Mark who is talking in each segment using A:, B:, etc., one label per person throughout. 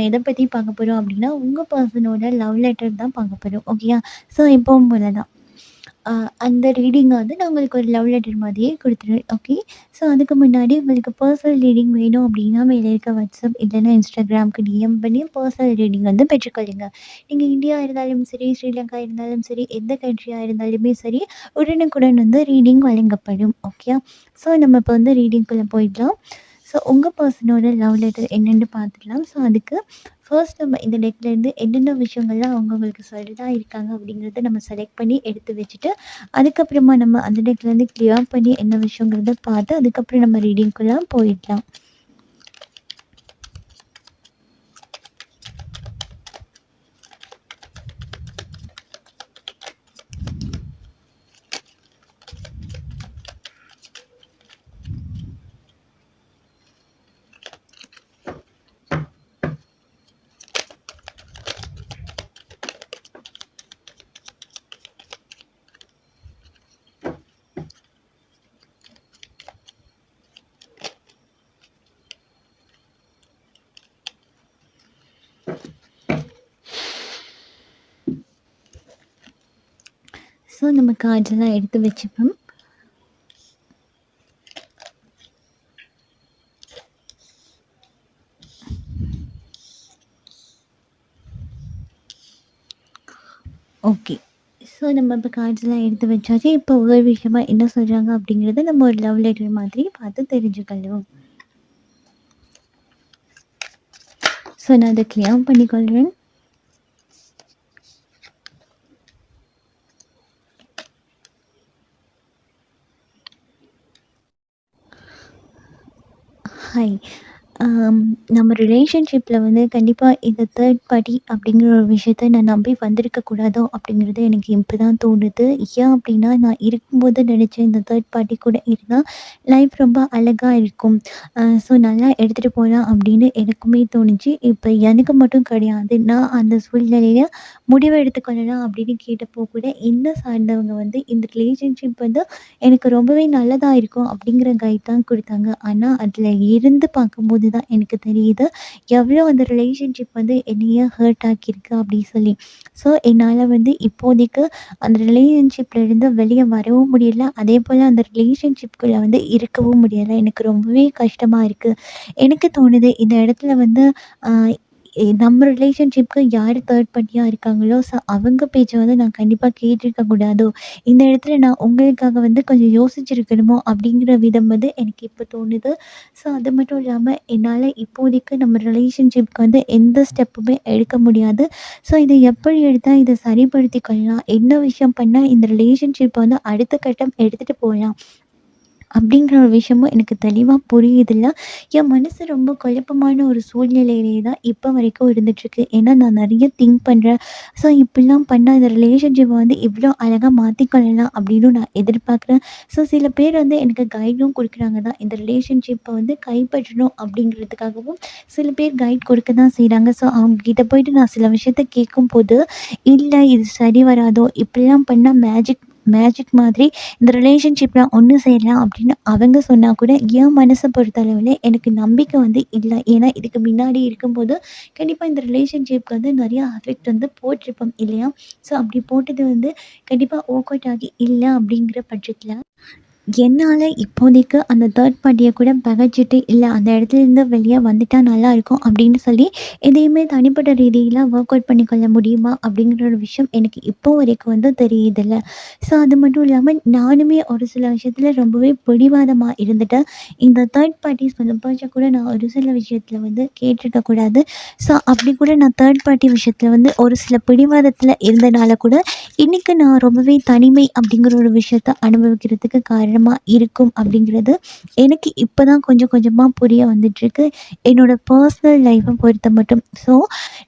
A: எத பத்தி பார்க்க போறோம் அப்டின்னா, உங்க பர்சனோட லவ் லெட்டர் தான் பார்க்க போறோம். ஓகேயா? ஸோ எப்பவும் போல தான். அ அந்த ரீடிங்க வந்து நான் உங்களுக்கு ஒரு லவ் லெட்டர் மாதிரியே குடுத்துருவேன். ஓகே. ஸோ அதுக்கு முன்னாடி உங்களுக்கு பர்சனல் ரீடிங் வேணும் அப்டின்னா, மேல இருக்க WhatsApp இல்லன்னா Instagramக்கு டிஎம் பண்ணி பர்சனல் ரீடிங் வந்து பெற்றுக்கொள்ளுங்க. நீங்க இந்தியா இருந்தாலும் சரி, ஸ்ரீலங்கா இருந்தாலும் சரி, எந்த கண்ட்ரியா இருந்தாலுமே சரி, உடனுக்குடன் வந்து ரீடிங் வழங்கப்படும். ஓகேயா? ஸோ நம்ம இப்ப வந்து ரீடிங்குள்ள போயிடலாம். ஸோ உங்க பர்சனோட லவ் லெட்டர் என்னன்னு பார்த்துடலாம். ஸோ அதுக்கு ஃபர்ஸ்ட் நம்ம இந்த டெக்லேருந்து என்னென்ன விஷயங்கள்லாம் அவங்கவங்களுக்கு சொல்லிதான் இருக்காங்க அப்படிங்கிறத நம்ம செலக்ட் பண்ணி எடுத்து வச்சுட்டு, அதுக்கப்புறமா நம்ம அந்த டெக்லேருந்து கிளியர் பண்ணி என்ன விஷயங்கிறத பார்த்து, அதுக்கப்புறம் நம்ம ரீடிங்குள்ள போயிடலாம். ஸோ நம்ம கார்ட்ஸ்லாம் எடுத்து வச்சுப்போம். ஓகே. ஸோ நம்ம இப்போ கார்ட்ஸ்லாம் எடுத்து வச்சாச்சு. இப்போ ஒவ்வொரு விஷயமா என்ன சொல்றாங்க அப்படிங்கிறத நம்ம ஒரு லவ் லெட்டர் மாதிரி பார்த்து தெரிஞ்சுக்கலாம். ஸோ நான் அத கிளியர் பண்ணிக்கொள்றேன். ஹாய். நம்ம ரிலேஷன்ஷிப்பில் வந்து கண்டிப்பாக இந்த தேர்ட் பார்ட்டி அப்படிங்கிற ஒரு விஷயத்த நான் நம்பி வந்திருக்க கூடாதோ அப்படிங்கிறது எனக்கு இப்போ தான் தோணுது. ஏன் அப்படின்னா, நான் இருக்கும்போது நினச்சேன் இந்த தேர்ட் பார்ட்டி கூட இருந்தால் லைஃப் ரொம்ப அழகா இருக்கும். ஸோ நல்லா எடுத்துகிட்டு போகலாம் அப்படின்னு எனக்குமே தோணுச்சு. இப்போ எனக்கு மட்டும் கிடையாது. நான் அந்த சூழ்நிலையில முடிவு எடுத்துக்கொள்ளலாம் அப்படின்னு கேட்டப்போ கூட என்ன சார்ந்தவங்க வந்து இந்த ரிலேஷன்ஷிப் வந்து எனக்கு ரொம்பவே நல்லதா இருக்கும் அப்படிங்கிற கைட் தான் குடுத்தாங்க. ஆனா, அதில இருந்து பார்க்கும்போது தான் எனக்கு தெரியுது, எவ்வளோ அந்த ரிலேஷன்ஷிப் வந்து என்னைய ஹர்ட் ஆக்கியிருக்கு அப்படி சொல்லி. ஸோ, என்னால வந்து இப்போதைக்கு அந்த ரிலேஷன்ஷிப்ல இருந்து வெளிய வரவும் முடியல. அதேபோல அந்த ரிலேஷன்ஷிப்குள்ள வந்து இருக்கவும் முடியல. எனக்கு ரொம்பவே கஷ்டமா இருக்கு. எனக்கு தோணுது இந்த இடத்துல வந்து அ நம்ம ரிலேஷன்ஷிப்க்கு யார் தேர்ட் பார்ட்டியா இருக்காங்களோ, ஸோ அவங்க பேச்ச வந்து நான் கண்டிப்பா கேட்டிருக்க கூடாதோ! இந்த இடத்துல நான் உங்களுக்காக வந்து கொஞ்சம் யோசிச்சிருக்கணுமோ! அப்படிங்கிற விதம் வந்து எனக்கு இப்போ தோணுது. ஸோ அது மட்டும் இல்லாம என்னால இப்போதைக்கு நம்ம ரிலேஷன்ஷிப்க்கு வந்து எந்த ஸ்டெப்புமே எடுக்க முடியாது. ஸோ இத எப்படி எடுத்தா இத சரிப்படுத்திக் கொள்ளலாம்? என்ன விஷயம் பண்ணா இந்த ரிலேஷன்ஷிப்ப வந்து அடுத்த கட்டம் எடுத்துட்டு போலாம்? அப்படிங்கிற ஒரு விஷயமும் எனக்கு தெளிவா புரியுதுல்ல. என் மனசு ரொம்ப குழப்பமான ஒரு சூழ்நிலையிலே தான் இப்போ வரைக்கும் இருந்துட்டுருக்கு. ஏன்னா நான் நெறைய திங்க் பண்றேன். ஸோ இப்படிலாம் பண்ணா இந்த ரிலேஷன்ஷிப்ப வந்து இவ்வளோ அழகா மாத்திக்கொள்ளலாம் அப்படின்னு நான் எதிர்பார்க்குறேன். ஸோ சில பேர் வந்து எனக்கு கைடும் குடுக்குறாங்க தான். இந்த ரிலேஷன்ஷிப்ப வந்து கைப்பற்றணும் அப்படிங்கிறதுக்காகவும் சில பேர் கைட் கொடுக்க தான் செய்றாங்க. ஸோ அவங்க கிட்ட போயிட்டு நான் சில விஷயத்த கேட்கும்போது, "இல்ல இது சரி வராதோ! இப்படிலாம் பண்ணா மேஜிக் மேஜிக் மாதிரி இந்த ரிலேஷன்ஷிப்ல ஒண்ணு சேரலாம் அப்படின்னு அவங்க சொன்னா கூட, என் மனச பொறுத்தளவுல எனக்கு நம்பிக்கை வந்து இல்ல. ஏன்னா இதுக்கு முன்னாடி இருக்கும்போது, கண்டிப்பா இந்த ரிலேஷன்ஷிப்க்கு வந்து நெறைய அஃபெக்ட் வந்து போட்டிருப்போம் இல்லையா? ஸோ அப்படி போட்டது வந்து கண்டிப்பா ஒர்க் அவுட் ஆகி இல்ல அப்படிங்கிற பட்சத்தில என்னால இப்போதைக்கு அந்த தேர்ட் பார்ட்டிய கூட பகச்சிட்டு, இல்ல அந்த இடத்துலேருந்து வெளிய வந்துட்டா நல்லாயிருக்கும் அப்படின்னு சொல்லி, எதையுமே தனிப்பட்ட ரீதியில ஒர்க் அவுட் பண்ணிக்கொள்ள முடியுமா? அப்படிங்கிற ஒரு விஷயம் எனக்கு இப்போ வரைக்கும் வந்து தெரியுதுல்ல. ஸோ அது மட்டும் இல்லாம நானுமே ஒரு சில விஷயத்துல ரொம்பவே பிடிவாதமா இருந்துட்டேன். இந்த தேர்ட் பார்ட்டிஸ் வந்து பேச்ச கூட நான் ஒரு சில விஷயத்துல வந்து கேட்டுருக்க கூடாது. ஸோ அப்படி கூட நான் தேர்ட் பார்ட்டி விஷயத்துல வந்து ஒரு சில பிடிவாதத்துல இருந்தனால கூட, இன்னைக்கு நான் ரொம்பவே தனிமை அப்படிங்கிற ஒரு விஷயத்த அனுபவிக்கிறதுக்கு காரணமா இருக்கும் அப்படிங்கிறது எனக்கு இப்போ தான் கொஞ்சம் கொஞ்சமா புரிய வந்துட்டுருக்கு. என்னோட பர்சனல் லைஃப்ப பொறுத்த மட்டும். ஸோ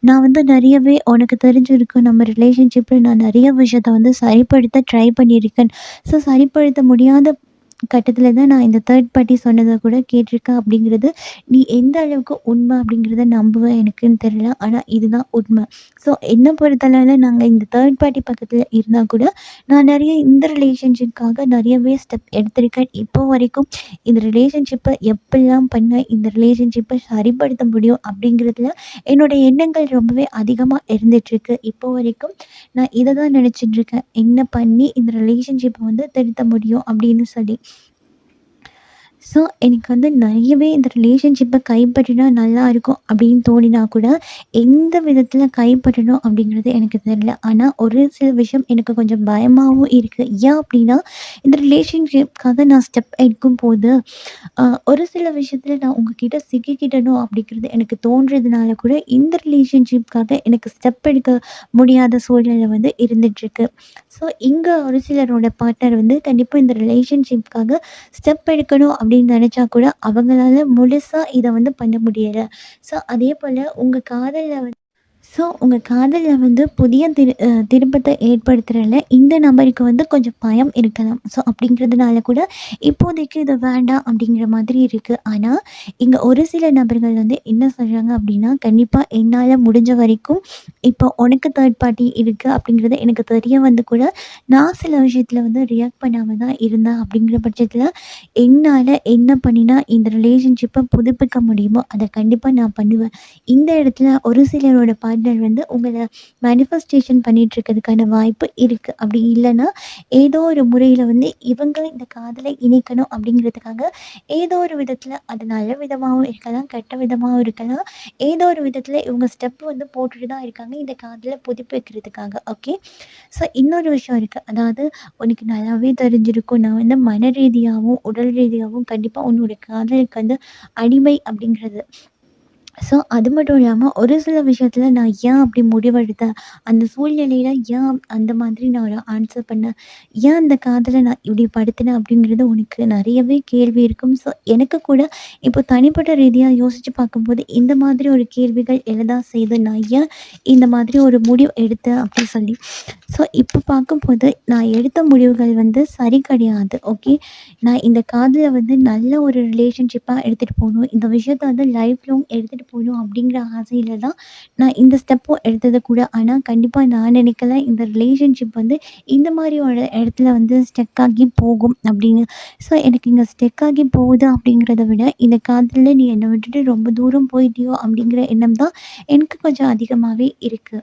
A: நான் வந்து நிறையவே உனக்கு தெரிஞ்சிருக்கும் நம்ம ரிலேஷன்ஷிப்ல நான் நிறைய விஷயத்த வந்து சரிப்படுத்த ட்ரை பண்ணியிருக்கேன். ஸோ சரிப்படுத்த முடியாத கட்டத்தில தான் நான் இந்த தேர்ட் பார்ட்டி சொன்னத கூட கேட்டிருக்கேன் அப்படிங்கிறது, நீ எந்த அளவுக்கு உண்மை அப்படிங்கிறத நம்புவ எனக்குன்னு தெரியல. ஆனா இதுதான் உண்மை. ஸோ என்ன பொறுத்தளவுல நாங்க இந்த தேர்ட் பார்ட்டி பக்கத்தில இருந்தா கூட, நான் நெறைய இந்த ரிலேஷன்ஷிப்காக நெறையவே ஸ்டெப் எடுத்திருக்கேன். இப்போ வரைக்கும் இந்த ரிலேஷன்ஷிப்ப எப்படிலாம் பண்ணா இந்த ரிலேஷன்ஷிப்ப சரிப்படுத்த முடியும் அப்படிங்கிறதுல என்னோட எண்ணங்கள் ரொம்பவே அதிகமா இருந்துட்டுருக்கு. இப்போ வரைக்கும் நான் இத தான் நெனச்சுட்ருக்கேன். என்ன பண்ணி இந்த ரிலேஷன்ஷிப்ப வந்து திருத்த முடியும் அப்படின்னு சொல்லி. ஸோ, எனக்கு வந்து நெறையவே இந்த ரிலேஷன்ஷிப்ப கைப்பற்றினா நல்லாயிருக்கும் அப்படின்னு தோணினா கூட, எந்த விதத்தில கைப்பற்றணும் அப்படிங்கிறது எனக்கு தெரியல. ஆனா, ஒரு சில விஷயம் எனக்கு கொஞ்சம் பயமாவும் இருக்கு. ஏன் அப்படின்னா, இந்த ரிலேஷன்ஷிப்காக நான் ஸ்டெப் எடுக்கும்போது, ஒரு சில விஷயத்துல நான் உங்ககிட்ட சிக்கிக்கிட்டணும் அப்படிங்கிறது எனக்கு தோன்றதுனால கூட, இந்த ரிலேஷன்ஷிப்காக எனக்கு ஸ்டெப் எடுக்க முடியாத சூழ்நிலை வந்து இருந்துட்டுருக்கு. ஸோ, இங்க ஒரு சிலரோட பார்ட்னர் வந்து கண்டிப்பா இந்த ரிலேஷன்ஷிப்காக ஸ்டெப் எடுக்கணும் அப்படின்னு நெனச்சா கூட, அவங்களால முழுசா இத வந்து பண்ண முடியல. ஸோ, அதேபோல உங்க காதல்ல வந்து புதிய திருப்பத்த ஏற்படுத்துறதுல இந்த நபருக்கு வந்து கொஞ்சம் பயம் இருக்கலாம். ஸோ, அப்படிங்கிறதுனால கூட இப்போதைக்கு இது வேண்டாம் அப்படிங்கிற மாதிரி இருக்கு. ஆனா, இங்க ஒரு சில நபர்கள் வந்து என்ன சொல்றாங்க அப்படின்னா, கண்டிப்பா என்னால முடிஞ்ச வரைக்கும் இப்போ உனக்கு தேர்ட் பார்ட்டி இருக்கு அப்படிங்கிறது எனக்கு தெரிய வந்து கூட, நான் சில விஷயத்துல வந்து ரியாக்ட் பண்ணாம தான் இருந்தேன். அப்படிங்கிற பட்சத்துல என்னால என்ன பண்ணினா இந்த ரிலேஷன்ஷிப்ப புதுப்பிக்க முடியுமோ, அத கண்டிப்பா நான் பண்ணுவேன். இந்த இடத்துல ஒரு சிலரோட பார்ட்னர் வந்து உங்கள மேனிஃபெஸ்டேஷன் பண்ணிட்டு இருக்கிறதுக்கான வாய்ப்பு இருக்கு. அப்படி இல்லன்னா, ஏதோ ஒரு முறையில வந்து இவங்க இந்த காதல இணைக்கணும் அப்படிங்கிறதுக்காக, ஏதோ ஒரு விதத்துல அது நல்ல விதமாவும் இருக்கலாம், கெட்ட விதமாவும் இருக்கலாம். ஏதோ ஒரு விதத்துல இவங்க ஸ்டெப் வந்து போட்டுட்டு தான் இருக்காங்க, இந்த காதல புதுப்பிக்கிறதுக்காக. ஓகே. ஸோ இன்னொரு விஷயம் இருக்கு. அதாவது உனக்கு நல்லாவே தெரிஞ்சிருக்கும். நான் வந்து மன ரீதியாவும், உடல் ரீதியாவும் கண்டிப்பா உன்னோட காதலுக்கு வந்து அடிமை அப்படிங்கிறது. ஸோ, அது மட்டும் இல்லாம, ஒரு சில விஷயத்துல நான் ஏன் அப்படி முடிவெடுத்தேன்? அந்த சூழ்நிலையில ஏன் அந்த மாதிரி நான் ஒரு ஆன்சர் பண்ணேன்? ஏன் அந்த காதல நான் இப்படி படுத்தினேன்? அப்படிங்கிறது உனக்கு நெறையவே கேள்வி இருக்கும். ஸோ, எனக்கு கூட இப்போ தனிப்பட்ட ரீதியா யோசிச்சு பார்க்கும்போது, இந்த மாதிரி ஒரு கேள்விகள் எழதான் செய்யுது. நான் ஏன் இந்த மாதிரி ஒரு முடிவு எடுத்தேன்? அப்படி சொல்லி. ஸோ, இப்போ பார்க்கும்போது, நான் எடுத்த முடிவுகள் வந்து சரி கிடையாது. ஓகே. நான் இந்த காதல வந்து நல்ல ஒரு ரிலேஷன்ஷிப்பா எடுத்துட்டு போணும். இந்த விஷயத்த வந்து லைஃப் லாங் எடுத்துட்டு போணும் அப்படிங்கிற ஆசையில தான் நான் இந்த ஸ்டெப்பும் எடுத்தது கூட. ஆனா கண்டிப்பா நான் நினைக்கல இந்த ரிலேஷன்ஷிப் வந்து இந்த மாரி ஒரு இடத்துல வந்து ஸ்டக் ஆகி போகும் அப்படின்னு. ஸோ எனக்கு இங்க ஸ்டக் ஆகி போகுது அப்படிங்கிறத விட, இந்த காதல்ல நீ என்ன விட்டுட்டு ரொம்ப தூரம் போயிட்டியோ அப்படிங்கிற எண்ணம் தான் எனக்கு கொஞ்சம் அதிகமாவே இருக்கு.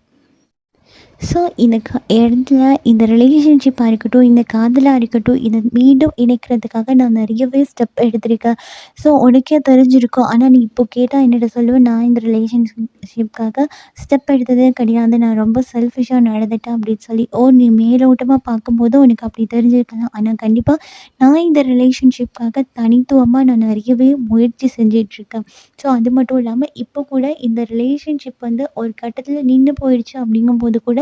A: ஸோ, இந்த இடத்துல இந்த ரிலேஷன்ஷிப்பா இருக்கட்டும், இந்த காதலா இருக்கட்டும், இத மீண்டும் இணைக்கிறதுக்காக நான் நெறையவே ஸ்டெப் எடுத்திருக்கேன். ஸோ, உனக்கே தெரிஞ்சிருக்கும். ஆனா, நீ இப்போ கேட்டா என்னிட்ட சொல்லுவ, "நான் இந்த ரிலேஷன்ஷிப்காக ஸ்டெப் எடுத்ததே கிடையாது. நான் ரொம்ப செல்ஃபிஷ்ஷா நடந்துட்டேன்" அப்படின்னு சொல்லி. ஓ! நீ மேலோட்டமா பார்க்கும்போது உனக்கு அப்படி தெரிஞ்சிருக்கலாம். ஆனா, கண்டிப்பா நான் இந்த ரிலேஷன்ஷிப்காக தனித்துவமா நான் நெறையவே முயற்சி செஞ்சுட்ருக்கேன். ஸோ, அது மட்டும் இல்லாம, இப்போ கூட இந்த ரிலேஷன்ஷிப் வந்து ஒரு கட்டத்தில நின்னு போயிடுச்சு அப்படிங்கும்போது கூட,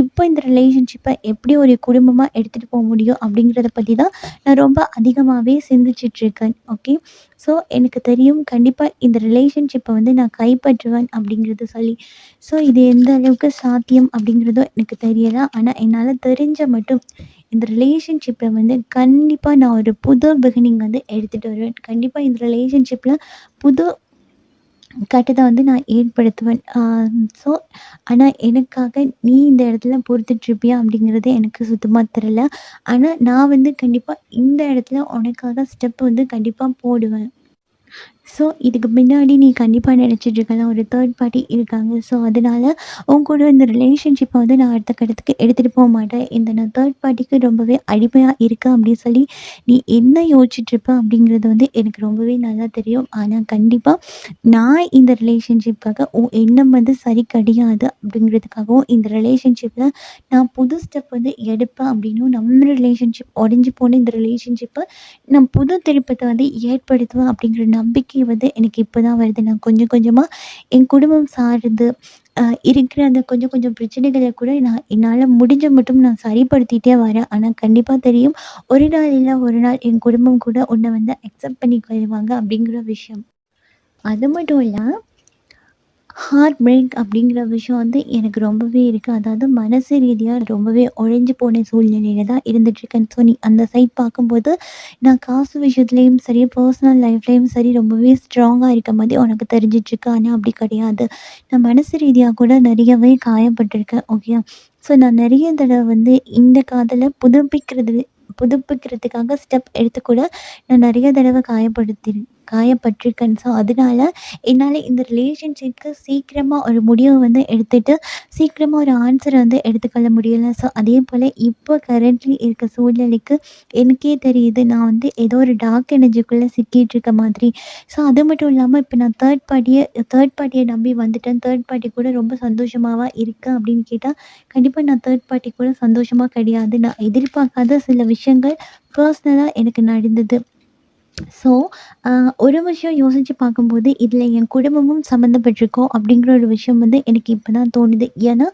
A: இப்போ இந்த ரிலேஷன்ஷிப்ப எப்படி ஒரு குடும்பமா எடுத்துட்டு போ முடியும் அப்படிங்கிறத பத்தி தான் நான் ரொம்ப அதிகமாவே சிந்திச்சுட்ருக்கேன். ஓகே. ஸோ, எனக்கு தெரியும் கண்டிப்பா இந்த ரிலேஷன்ஷிப்ப வந்து நான் கைப்பற்றுவேன் அப்படிங்கிறது சொல்லி. ஸோ, இது எந்த அளவுக்கு சாத்தியம் அப்படிங்கிறதும் எனக்கு தெரியல. ஆனா, என்னால தெரிஞ்ச மட்டும் இந்த ரிலேஷன்ஷிப்ல வந்து கண்டிப்பா நான் ஒரு புது பிகினிங் வந்து எடுத்துட்டு வருவேன். கண்டிப்பா இந்த ரிலேஷன்ஷிப்ல புது கட்டத்த வந்து நான் ஏற்படுத்துவேன். ஸோ ஆனா எனக்காக நீ இந்த இடத்துல பொறுத்துட்ருப்பியா அப்படிங்கிறது எனக்கு சுத்தமா தெரியல. ஆனா நான் வந்து கண்டிப்பா இந்த இடத்துல உனக்காக ஸ்டெப் வந்து கண்டிப்பா போடுவேன். ஸோ, இதுக்கு பின்னாடி நீ கண்டிப்பா நினச்சிட்டு இருக்கலாம், ஒரு தேர்ட் பார்ட்டி இருக்காங்க. ஸோ, அதனால உன் கூட இந்த ரிலேஷன்ஷிப்ப வந்து நான் அடுத்த கட்டத்துக்கு எடுத்துட்டு போமாட்டேன். இந்த நான் தேர்ட் பார்ட்டிக்கு ரொம்பவே அடிமையா இருக்கேன் அப்படின்னு சொல்லி, நீ என்ன யோசிச்சுட்ருப்ப அப்படிங்கிறது வந்து எனக்கு ரொம்பவே நல்லா தெரியும். ஆனா, கண்டிப்பா நான் இந்த ரிலேஷன்ஷிப்காக உன் எண்ணம் வந்து சரி கிடையாது அப்படிங்கிறதுக்காகவும், இந்த ரிலேஷன்ஷிப்ல நான் புது ஸ்டெப் வந்து எடுப்பேன் அப்படின்னும், நம்ம ரிலேஷன்ஷிப் உடைஞ்சு போன இந்த ரிலேஷன்ஷிப்ப நான் புது திருப்பத்த வந்து ஏற்படுத்துவேன் அப்படிங்கிற நம்பிக்கை வந்து எனக்கு இப்போ தான் வருது. நான் கொஞ்சம் கொஞ்சமா என் குடும்பம் சார்ந்து இருக்கிற அந்த கொஞ்சம் கொஞ்சம் பிரச்சனைகள கூட என்னால முடிஞ்ச மட்டும் நான் சரிப்படுத்திட்டே வரேன். ஆனா கண்டிப்பா தெரியும், ஒரு நாள் இல்ல ஒரு நாள் என் குடும்பம் கூட உன்ன வந்து அக்செப்ட் பண்ணிக்கொள்வாங்க அப்படிங்கிற விஷயம். அது மட்டும் இல்ல ஹார்ட் பிரேக் அப்படிங்கிற விஷயம் வந்து எனக்கு ரொம்பவே இருக்கு. அதாவது மனசு ரீதியா ரொம்பவே உடைஞ்சு போன சூழ்நிலையில தான் இருந்துட்டுருக்கேன். ஸோ, நீ அந்த சைட் பார்க்கும்போது, நான் காசு விஷயத்துலயும் சரி, பர்சனல் லைஃப்லயும் சரி ரொம்பவே ஸ்ட்ராங்கா இருக்க மாதிரி உனக்கு தெரிஞ்சிட்டுருக்கு. ஆனா அப்படி கிடையாது. நான் மனசு ரீதியா கூட நிறையவே காயப்பட்டுருக்கேன். ஓகேயா? ஸோ, நான் நிறைய தடவ வந்து இந்த காதல புதுப்பிக்கிறதுக்காக ஸ்டெப் எடுத்து கூட நான் நிறைய தடவ காயப்பட்டுருக்கேன். ஸோ, அதனால என்னால இந்த ரிலேஷன்ஷிப்க்கு சீக்கிரமா ஒரு முடிவு வந்து எடுத்துட்டு, சீக்கிரமா ஒரு ஆன்ஸர வந்து எடுத்துக்கொள்ள முடியல. ஸோ, அதேபோல இப்போ கரண்ட்லி இருக்க சூழ்நிலைக்கு எனக்கே தெரியுது, நான் வந்து ஏதோ ஒரு டார்க் எனர்ஜிக்குள்ள சிக்கிட்டு இருக்க மாதிரி. ஸோ, அது மட்டும் இல்லாம இப்ப நான் தேர்ட் பார்ட்டிய நம்பி வந்துட்டேன். தேர்ட் பார்ட்டி கூட ரொம்ப சந்தோஷமாவா இருக்கேன் அப்படின்னு கேட்டா, கண்டிப்பா நான் தேர்ட் பார்ட்டி கூட சந்தோஷமா கிடையாது. நான் எதிர்பார்க்காத சில விஷயங்கள் பர்சனலா எனக்கு நடந்தது. ஸோ, அ ஒரு விஷயம் யோசிச்சு பார்க்கும்போது, இதில என் குடும்பமும் சம்மந்தப்பட்டிருக்கோம் அப்படிங்கிற ஒரு விஷயம் வந்து எனக்கு இப்ப தான் தோணுது. ஏன்னா,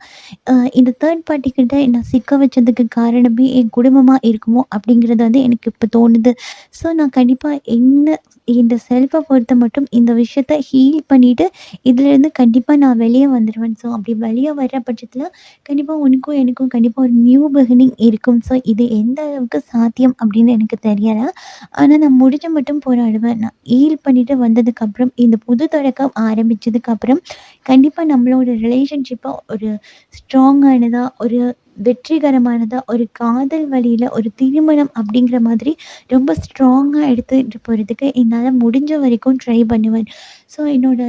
A: இந்த தேர்ட் பார்ட்டி கிட்ட என்ன சிக்க வச்சதுக்கு காரணமே என் குடும்பமா இருக்குமோ அப்படிங்கிறது வந்து எனக்கு இப்ப தோணுது. ஸோ, நான் கண்டிப்பா இந்த செல்ஃப பொறுத்த மட்டும் இந்த விஷயத்த ஹீல் பண்ணிட்டு, இதுலேருந்து கண்டிப்பா நான் வெளிய வந்துருவேன். ஸோ, அப்படி வெளிய வர்ற பட்சத்தில கண்டிப்பா உனக்கும் எனக்கும் கண்டிப்பா ஒரு நியூ பிகினிங் இருக்கும். ஸோ, இது எந்த அளவுக்கு சாத்தியம் அப்படின்னு எனக்கு தெரியல. ஆனா, நான் முடிஞ்ச மட்டும் போராடுவேன். நான் ஹீல் பண்ணிட்டு வந்ததுக்கப்புறம், இந்த புது தொடக்கம் ஆரம்பிச்சதுக்கப்புறம், கண்டிப்பா நம்மளோட ரிலேஷன்ஷிப்ப ஒரு ஸ்ட்ராங்கானதா, ஒரு வெற்றிகரமானதா, ஒரு காதல் வழியில ஒரு திருமணம் அப்படிங்கிற மாதிரி ரொம்ப ஸ்ட்ராங்கா எடுத்துட்டு போறதுக்கு என்னால முடிஞ்ச வரைக்கும் ட்ரை பண்ணுவேன். ஸோ, என்னோட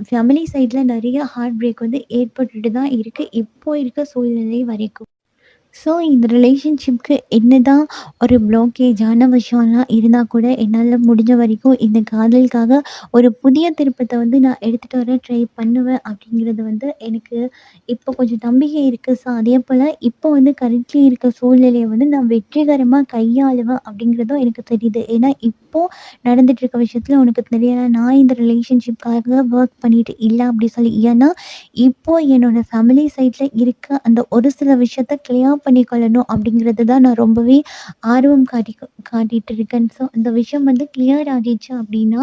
A: ஃபேமிலி சைட்ல நெறைய ஹார்ட் பிரேக் வந்து ஏற்பட்டுட்டு தான் இருக்கு. இப்போ இருக்க சூழ்நிலை வரைக்கும். ஸோ, இந்த ரிலேஷன்ஷிப்க்கு என்னதான் ஒரு ப்ளாக்கேஜான விஷயம்லாம் இருந்தா கூட, என்னால முடிஞ்ச வரைக்கும் இந்த காதலுக்காக ஒரு புதிய திருப்பத்த வந்து நான் எடுத்துட்டு வர ட்ரை பண்ணுவேன் அப்படிங்கிறது வந்து எனக்கு இப்போ கொஞ்சம் நம்பிக்கை இருக்கு. ஸோ, அதேபோல இப்போ வந்து கரண்ட்லி இருக்க சூழ்நிலைய வந்து நான் வெற்றிகரமா கையாளுவேன் அப்படிங்கிறதும் எனக்கு தெரியுது. ஏன்னா, இப்போ நடந்துட்டு இருக்க விஷயத்துல உனக்கு தெரியல, நான் இந்த ரிலேஷன்ஷிப்காக ஒர்க் பண்ணிட்டு இல்ல அப்படி சொல்லி. ஏன்னா, இப்போ என்னோட ஃபேமிலி சைட்ல இருக்க அந்த ஒரு சில விஷயத்த கிளியர் பண்ணிக்கொள்ளணும் அப்படிங்கிறது தான் நான் ரொம்பவே ஆர்வம் காட்டிட்டு இருக்கேன். ஸோ, இந்த விஷயம் வந்து கிளியர் ஆகிடுச்சு அப்படின்னா,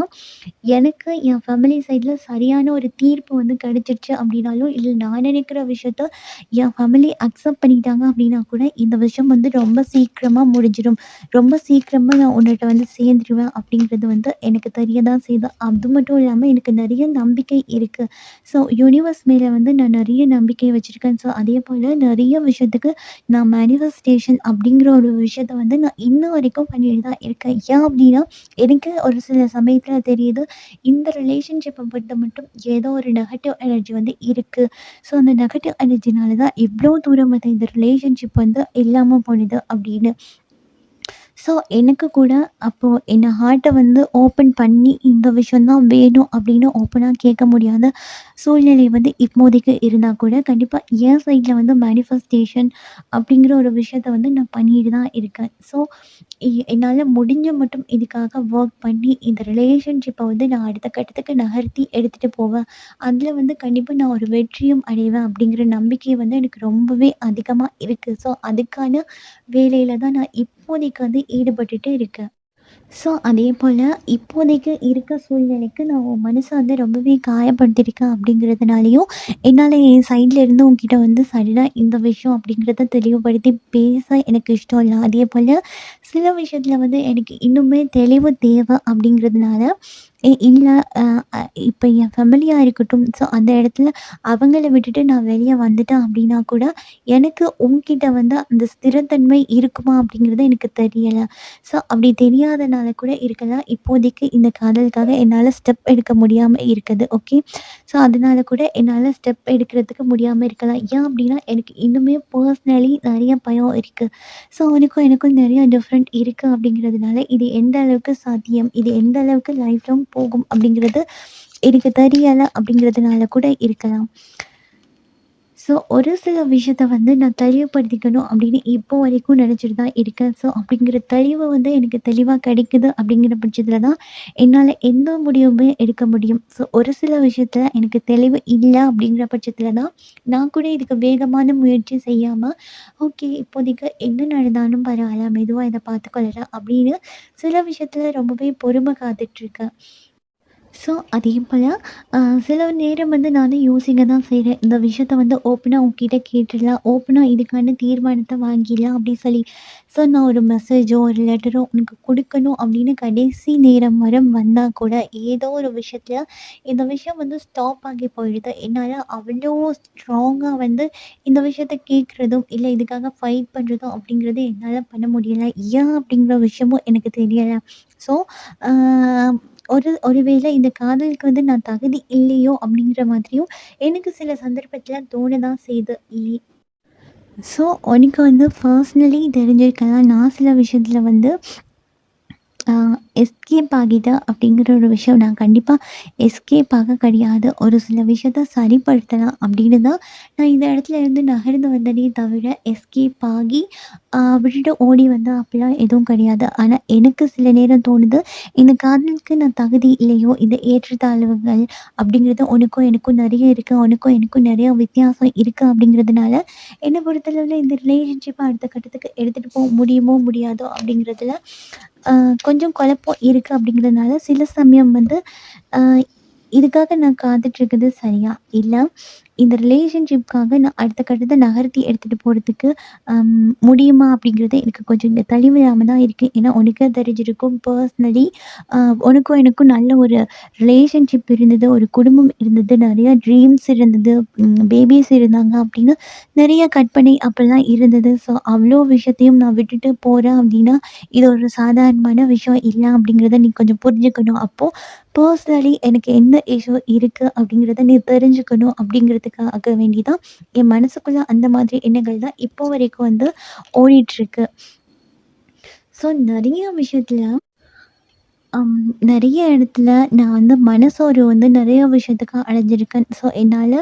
A: எனக்கு என் ஃபேமிலி சைட்ல சரியான ஒரு தீர்ப்பு வந்து கிடைச்சிருச்சு அப்படின்னாலும், இல்ல நான் நினைக்கிற விஷயத்த என் ஃபேமிலி அக்செப்ட் பண்ணிட்டாங்க அப்படின்னா கூட, இந்த விஷயம் வந்து ரொம்ப சீக்கிரமா முடிஞ்சிடும். ரொம்ப சீக்கிரமா நான் உன்னிட்ட வந்து சேர்ந்துருவேன் அப்படிங்கிறது வந்து எனக்கு தெரிய தான் செய்யுது. அது மட்டும் இல்லாம எனக்கு நெறைய நம்பிக்கை இருக்கு. ஸோ, யூனிவர்ஸ் மேல வந்து நான் நெறைய நம்பிக்கை வச்சிருக்கேன். ஸோ, அதேபோல நெறைய விஷயத்துக்கு நான் மேனிஃபெஸ்டேஷன் அப்படிங்கிற ஒரு விஷயத்த வந்து நான் இன்ன வரைக்கும் பண்ணிட்டு தான் இருக்கேன். ஏன் அப்படின்னா, எனக்கு ஒரு சில சமயத்தில தெரியுது, இந்த ரிலேஷன்ஷிப்ப பொறுத்த மட்டும் ஏதோ ஒரு நெகட்டிவ் எனர்ஜி வந்து இருக்கு. ஸோ, அந்த நெகட்டிவ் எனர்ஜினால தான் இவ்ளோ தூரம் வந்து இந்த ரிலேஷன்ஷிப் வந்து இல்லாம போனது அப்படின்னு. ஸோ, எனக்கு கூட அப்போ என்ன ஹார்ட்ட வந்து ஓப்பன் பண்ணி, இந்த விஷயம் தான் வேணும் அப்படின்னு ஓப்பனா கேட்க முடியாத சூழ்நிலை வந்து இப்போதைக்கு இருந்தா கூட, கண்டிப்பா என் சைட்ல வந்து மேனிஃபெஸ்டேஷன் அப்படிங்கிற ஒரு விஷயத்த வந்து நான் பண்ணிட்டு தான் இருக்கேன். ஸோ, என்னால முடிஞ்ச மட்டும் இதுக்காக ஒர்க் பண்ணி, இந்த ரிலேஷன்ஷிப்ப வந்து நான் அடுத்த கட்டத்துக்கு நகர்த்தி எடுத்துட்டு போவேன். அதில வந்து கண்டிப்பா நான் ஒரு வெற்றியும் அடைவேன் அப்படிங்கிற நம்பிக்கை வந்து எனக்கு ரொம்பவே அதிகமா இருக்கு. ஸோ, அதுக்கான வேலையில தான் நான் இப்போதைக்கு வந்து ஈடுபட்டுட்டு இருக்கேன். ஸோ, அதேபோல இப்போதைக்கு இருக்க சூழ்நிலைக்கு நான் உன் மனச வந்து ரொம்பவே காயப்படுத்தியிருக்கேன் அப்படிங்கிறதுனாலயும், என்னால என் சைட்ல இருந்து உன்கிட்ட வந்து சடனா இந்த விஷயம் அப்படிங்கிறத தெளிவுபடுத்தி பேச எனக்கு இஷ்டம் இல்ல. அதேபோல சில விஷயத்துல வந்து எனக்கு இன்னுமே தெளிவு தேவை அப்படிங்கிறதுனால, இல்ல அ அ இப்ப என் ஃபேமிலியா இருக்கட்டும், ஸோ அந்த இடத்துல அவங்கள விட்டுட்டு நான் வெளிய வந்துட்டேன் அப்படின்னா கூட, எனக்கு உன்கிட்ட வந்து அந்த ஸ்திரத்தன்மை இருக்குமா அப்படிங்கிறது எனக்கு தெரியல. ஸோ, அப்படி தெரியாதனால கூட இருக்கலாம். இப்போதைக்கு இந்த காதலுக்காக என்னால ஸ்டெப் எடுக்க முடியாம இருக்குது. ஓகே. ஸோ, அதனால கூட என்னால ஸ்டெப் எடுக்கிறதுக்கு முடியாம இருக்கலாம். ஏன் அப்படின்னா, எனக்கு இன்னுமே பர்சனலி நெறைய பயம் இருக்கு. ஸோ, உனக்கும் எனக்கும் நெறைய டிஃப்ரெண்ட் இருக்கு அப்படிங்கிறதுனால, இது எந்த அளவுக்கு சாத்தியம்? இது எந்த அளவுக்கு லைஃப் லாங் போகும்? அப்படிங்கிறது எனக்கு தெரியல அப்படிங்கிறதுனால கூட இருக்கலாம். ஸோ, ஒரு சில விஷயத்த வந்து நான் தெளிவுபடுத்திக்கணும் அப்படின்னு இப்போ வரைக்கும் நினச்சிட்டு தான் இருக்கேன். ஸோ, அப்படிங்கிற தெளிவு வந்து எனக்கு தெளிவா கிடைக்குது அப்படிங்கிற பட்சத்தில தான் என்னால எந்த முடிவுமே எடுக்க முடியும். ஸோ, ஒரு சில விஷயத்தில எனக்கு தெளிவு இல்ல அப்படிங்கிற பட்சத்தில தான் நான் கூட இதுக்கு வேகமான முயற்சி செய்யாம, ஓகே இப்போதைக்கு என்ன நடந்தாலும் பரவால்ல, மெதுவா இத பார்த்துக்கொள்ளலாம் அப்படின்னு சில விஷயத்தில ரொம்பவே பொறுமை காத்துட்ருக்கேன். ஸோ அதே போல அ சில நேரம் வந்து நானே யோசிக்க தான் செய்றேன். இந்த விஷயத்த வந்து ஓப்பனா உன்கிட்ட கேட்டுடலாம். ஓப்பனா இதுக்கான தீர்மானத்த வாங்கிடலாம் அப்படின்னு சொல்லி. ஸோ நான் ஒரு மெசேஜோ, ஒரு லெட்டரோ உனக்கு குடுக்கணும் அப்படின்னு கடைசி நேரம் வர வந்தா கூட, ஏதோ ஒரு விஷயத்துல இந்த விஷயம் வந்து ஸ்டாப் ஆகி போயிடுது. என்னால அவ்வளோ ஸ்ட்ராங்கா வந்து இந்த விஷயத்த கேட்குறதும், இல்ல இதுக்காக ஃபைட் பண்றதும் அப்படிங்கிறது என்னால பண்ண முடியல. ஏன் அப்படிங்கிற விஷயமும் எனக்கு தெரியல. ஸோ ஆ ஒரு வேளை இந்த காதலுக்கு வந்து நான் தகுதி இல்லையோ! அப்படிங்கிற மாதிரியும் எனக்கு சில சந்தர்ப்பத்தில தோண தான் செய்யுது. ஸோ உனக்கு வந்து பர்சனலி தெரிஞ்சிருக்கலாம். நான் சில விஷயத்தில வந்து ஆ எஸ்கேப் ஆகிட்டேன் அப்படிங்கிற ஒரு விஷயம் நான் கண்டிப்பா எஸ்கேப் ஆக கிடையாது. ஒரு சில விஷயத்த சரிப்படுத்தலாம் அப்படின்னு தான் நான் இந்த இடத்துல இருந்து நகர்ந்து வந்தனே தவிர, எஸ்கேப் ஆகி விட்டுட்டு ஓடி வந்தேன் அப்படிலாம் எதுவும் கிடையாது. ஆனா எனக்கு சில நேரம் தோணுது, இந்த காதலுக்கு நான் தகுதி இல்லையோ, இந்த ஏற்றத்தாழ்வுகள் அப்படிங்கிறது உனக்கும் எனக்கும் நிறைய இருக்கு. உனக்கும் எனக்கும் நிறைய வித்தியாசம் இருக்கு அப்படிங்கிறதுனால, என்ன பொறுத்தளவுல இந்த ரிலேஷன்ஷிப்ப அடுத்த கட்டத்துக்கு எடுத்துட்டு போ முடியுமோ, முடியாதோ அப்படிங்கிறதுல அ கொஞ்சம் குழப்பம் இருக்கு அப்படிங்கிறதுனால, சில சமயம் வந்து அ இதுக்காக நான் காத்துட்டு இருக்கிறது சரியா? இல்ல இந்த ரிலேஷன்ஷிப்காக நான் அடுத்த கட்டத்த நகர்த்தி எடுத்துட்டு போறதுக்கு முடியுமா? அப்படிங்கிறது எனக்கு கொஞ்சம் இங்க தெளிவில்லாம தான் இருக்கு. ஏன்னா உனக்கே தெரிஞ்சிருக்கும் பர்சனலி அ உனக்கும் எனக்கும் நல்ல ஒரு ரிலேஷன்ஷிப் இருந்தது. ஒரு குடும்பம் இருந்தது. நெறைய ட்ரீம்ஸ் இருந்தது. பேபீஸ் இருந்தாங்க அப்படின்னு நெறைய கற்பனை அப்பல்லாம் இருந்தது. ஸோ அவ்ளோ விஷயத்தையும் நான் விட்டுட்டு போறேன் அப்படின்னா, இது ஒரு சாதாரணமான விஷயம் இல்ல அப்படிங்கிறத நீ கொஞ்சம் புரிஞ்சுக்கணும். அப்போ பர்சனலி எனக்கு என்ன இஷ்யூ இருக்கு அப்படிங்கிறத நீ தெரிஞ்சுக்கணும் அப்படிங்கிறதுக்காக வேண்டி தான் என் மனசுக்குள்ள அந்த மாதிரி எண்ணங்கள் தான் இப்போ வரைக்கும் வந்து ஓடிட்டுருக்கு. ஸோ நெறைய விஷயத்துல அம் நெறைய இடத்துல நான் வந்து மனசோர்வு வந்து நெறைய விஷயத்துக்கு அடைஞ்சிருக்கேன். ஸோ என்னால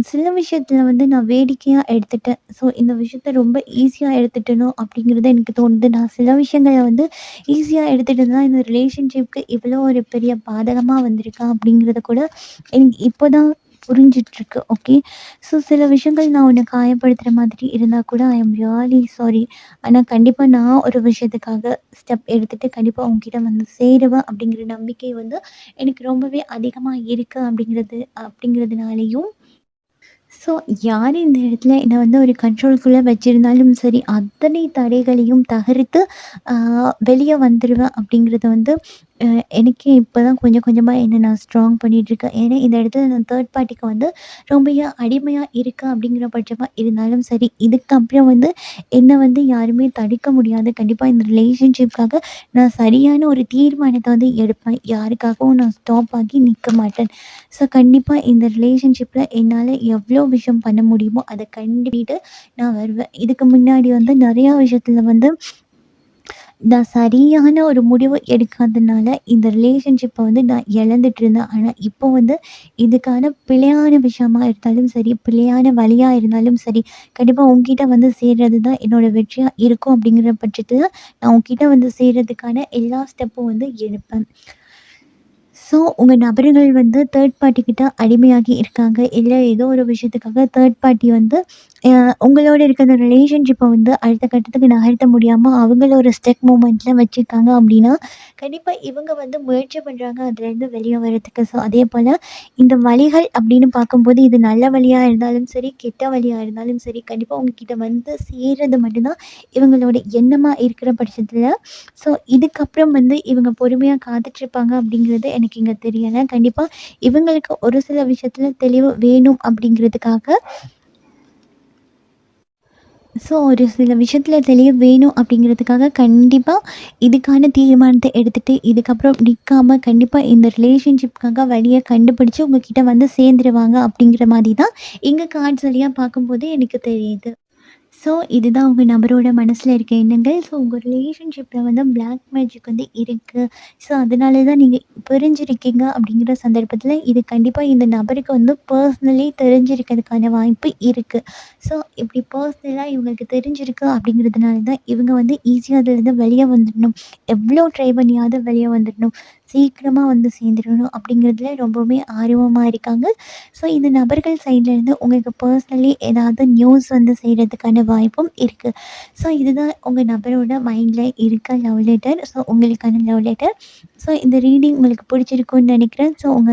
A: சில விஷயத்துல வந்து நான் வேடிக்கையா எடுத்துட்டேன். ஸோ இந்த விஷயத்த ரொம்ப ஈஸியா எடுத்துட்டேனோ அப்படிங்கிறது எனக்கு தோணுது. நான் சில விஷயங்கள வந்து ஈஸியா எடுத்துட்டு தான் இந்த ரிலேஷன்ஷிப்க்கு இவ்வளோ ஒரு பெரிய பாதகமா வந்திருக்கா அப்படிங்கிறத கூட எனக்கு இப்போ தான் புரிஞ்சிட்டுருக்கு. ஓகே. ஸோ சில விஷயங்கள் நான் உன்ன காயப்படுத்துற மாதிரி இருந்தா கூட ஐ அம் ரியலி சாரி. ஆனா கண்டிப்பா நான் ஒரு விஷயத்துக்காக ஸ்டெப் எடுத்துட்டு கண்டிப்பா உன்கிட்ட வந்து சேருவேன் அப்படிங்கிற நம்பிக்கை வந்து எனக்கு ரொம்பவே அதிகமா இருக்கு அப்படிங்கிறதுனாலயும் ஸோ யார் இந்த இடத்துல என்ன வந்து ஒரு கண்ட்ரோல்குள்ள வச்சிருந்தாலும் சரி, அத்தனை தடைகளையும் தகர்த்து ஆ வெளிய வந்துருவேன் அப்படிங்கிறத வந்து அ எனக்கே இப்ப தான் கொஞ்சம் கொஞ்சமா என்ன நான் ஸ்ட்ராங் பண்ணிட்டுருக்கேன். ஏன்னா இந்த இடத்துல நான் தேர்ட் பார்ட்டிக்கு வந்து ரொம்பயே அடிமையா இருக்கேன் அப்படிங்கிற பட்சமா இருந்தாலும் சரி, இதுக்கப்புறம் வந்து என்ன வந்து யாருமே தடுக்க முடியாது. கண்டிப்பா இந்த ரிலேஷன்ஷிப்காக நான் சரியான ஒரு தீர்மானத்த வந்து எடுப்பேன். யாருக்காகவும் நான் ஸ்டாப் ஆகி நிக்க மாட்டேன். ஸோ கண்டிப்பா இந்த ரிலேஷன்ஷிப்ல என்னால எவ்ளோ விஷயம் பண்ண முடியுமோ, அத கண்டிப்பாட்டு நான் வருவேன். இதுக்கு முன்னாடி வந்து நெறையா விஷயத்துல வந்து நான் சரியான ஒரு முடிவு எடுக்காதனால, இந்த ரிலேஷன்ஷிப்ப வந்து நான் இழந்துட்டு இருந்தேன். ஆனா, இப்போ வந்து இதுக்கான பிழையான விஷயமா இருந்தாலும் சரி, பிழையான வழியா இருந்தாலும் சரி, கண்டிப்பா உன்கிட்ட வந்து சேர்றது தான் என்னோட வெற்றியா இருக்கும் அப்படிங்கிற பட்சத்துல, நான் உன்கிட்ட வந்து சேர்றதுக்கான எல்லா ஸ்டெப்பும் வந்து எடுப்பேன். ஸோ, உங்க நபர்கள் வந்து தேர்ட் பார்ட்டி கிட்ட அடிமையாகி இருக்காங்க. இல்ல ஏதோ ஒரு விஷயத்துக்காக தேர்ட் பார்ட்டி வந்து அ உங்களோட இருக்க அந்த ரிலேஷன்ஷிப்ப வந்து அடுத்த கட்டத்துக்கு நகர்த்த முடியாம அவங்கள ஒரு ஸ்டக் மூமெண்ட்ல வச்சிருக்காங்க அப்டின்னா, கண்டிப்பா இவங்க வந்து முயற்சி பண்றாங்க அதுலேருந்து வெளிய வரதுக்கு. ஸோ, அதேபோல இந்த வழிகள் அப்டின்னு பார்க்கும்போது இது நல்ல வழியா இருந்தாலும் சரி, கெட்ட வழியா இருந்தாலும் சரி, கண்டிப்பா உங்ககிட்ட வந்து சேர்றது மட்டும் தான் இவங்களோட எண்ணமா இருக்கிற பட்சத்துல ஸோ, இதுக்கப்புறம் வந்து இவங்க பொறுமையா காத்துட்ருப்பாங்க அப்படிங்கிறது எனக்கு இங்க தெரியல. கண்டிப்பா இவங்களுக்கு ஒரு சில விஷயத்துல தெளிவு வேணும் அப்படிங்கிறதுக்காக ஸோ, ஒரு சில விஷயத்துல தெளிவு வேணும் அப்படிங்கிறதுக்காக கண்டிப்பா இதுக்கான தீர்மானத்த எடுத்துட்டு, இதுக்கப்புறம் நிக்காம கண்டிப்பா இந்த ரிலேஷன்ஷிப்காக வழிய கண்டுபிடிச்சு உங்ககிட்ட வந்து சேர்ந்துருவாங்க அப்படிங்கிற மாரி தான் எங்க கார்ட்ஸ் வழியா பார்க்கும்போது எனக்கு தெரியுது. ஸோ, இதுதான் உங்க நபரோட மனசுல இருக்க எண்ணங்கள். ஸோ, உங்க ரிலேஷன்ஷிப்ல வந்து பிளாக் மேஜிக் வந்து இருக்கு. ஸோ, அதனால தான் நீங்க பிரிஞ்சிருக்கீங்க அப்படிங்கிற சந்தர்ப்பத்தில, இது கண்டிப்பா இந்த நபருக்கு வந்து பர்சனலி தெரிஞ்சிருக்கிறதுக்கான வாய்ப்பு இருக்கு. ஸோ, இப்படி பர்சனலா இவங்களுக்கு தெரிஞ்சிருக்கு அப்படிங்கிறதுனால தான் இவங்க வந்து ஈஸியா அதுலேருந்து வெளிய வந்துடணும். எவ்வளோ ட்ரை பண்ணியாவது வெளிய வந்துடணும். சீக்கிரமா வந்து சேர்ந்துரணும் அப்படிங்கிறதுல ரொம்பவுமே ஆர்வமா இருக்காங்க. ஸோ இந்த நபர்கள் சைட்லேருந்து உங்களுக்கு பர்சனலி ஏதாவது நியூஸ் வந்து செய்றதுக்கான வாய்ப்பும் இருக்கு. ஸோ இதுதான் உங்க நபரோட மைண்ட்ல இருக்க லவ் லெட்டர். ஸோ உங்களுக்கான லவ் லெட்டர். ஸோ இந்த ரீடிங் உங்களுக்கு பிடிச்சிருக்கும்னு நினைக்கிறேன். ஸோ உங்க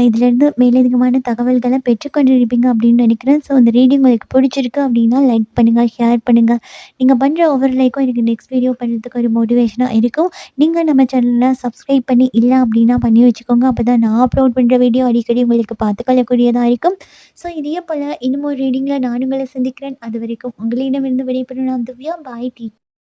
A: இதுலேருந்து மேலதிகமான தகவல்கள பெற்றுக்கொண்டிருப்பீங்க அப்படின்னு நினைக்கிறேன். ஸோ இந்த ரீடிங் உங்களுக்கு பிடிச்சிருக்கு அப்படின்னா லைக் பண்ணுங்க, ஷேர் பண்ணுங்க. நீங்க பண்ற ஒவ்வொரு லைக்கும் எனக்கு நெக்ஸ்ட் வீடியோ பண்ணுறதுக்கு ஒரு மோட்டிவேஷனா இருக்கும். நீங்க நம்ம சேனல சப்ஸ்கிரைப் பண்ணி இல்ல அப்படின்னா பண்ணி வச்சுக்கோங்க. அப்பதான் நான் அப்லோட் பண்ற வீடியோ அடிக்கடி உங்களுக்கு பார்த்துக்கொள்ளக்கூடியதா இருக்கும். ஸோ இதே போல இன்னும் ஒரு ரீடிங்ல நான் உங்கள சந்திக்கிறேன். அதுவரைக்கும் உங்களிடமிருந்து விடைபெறும் நான் திவ்யா. பாய்.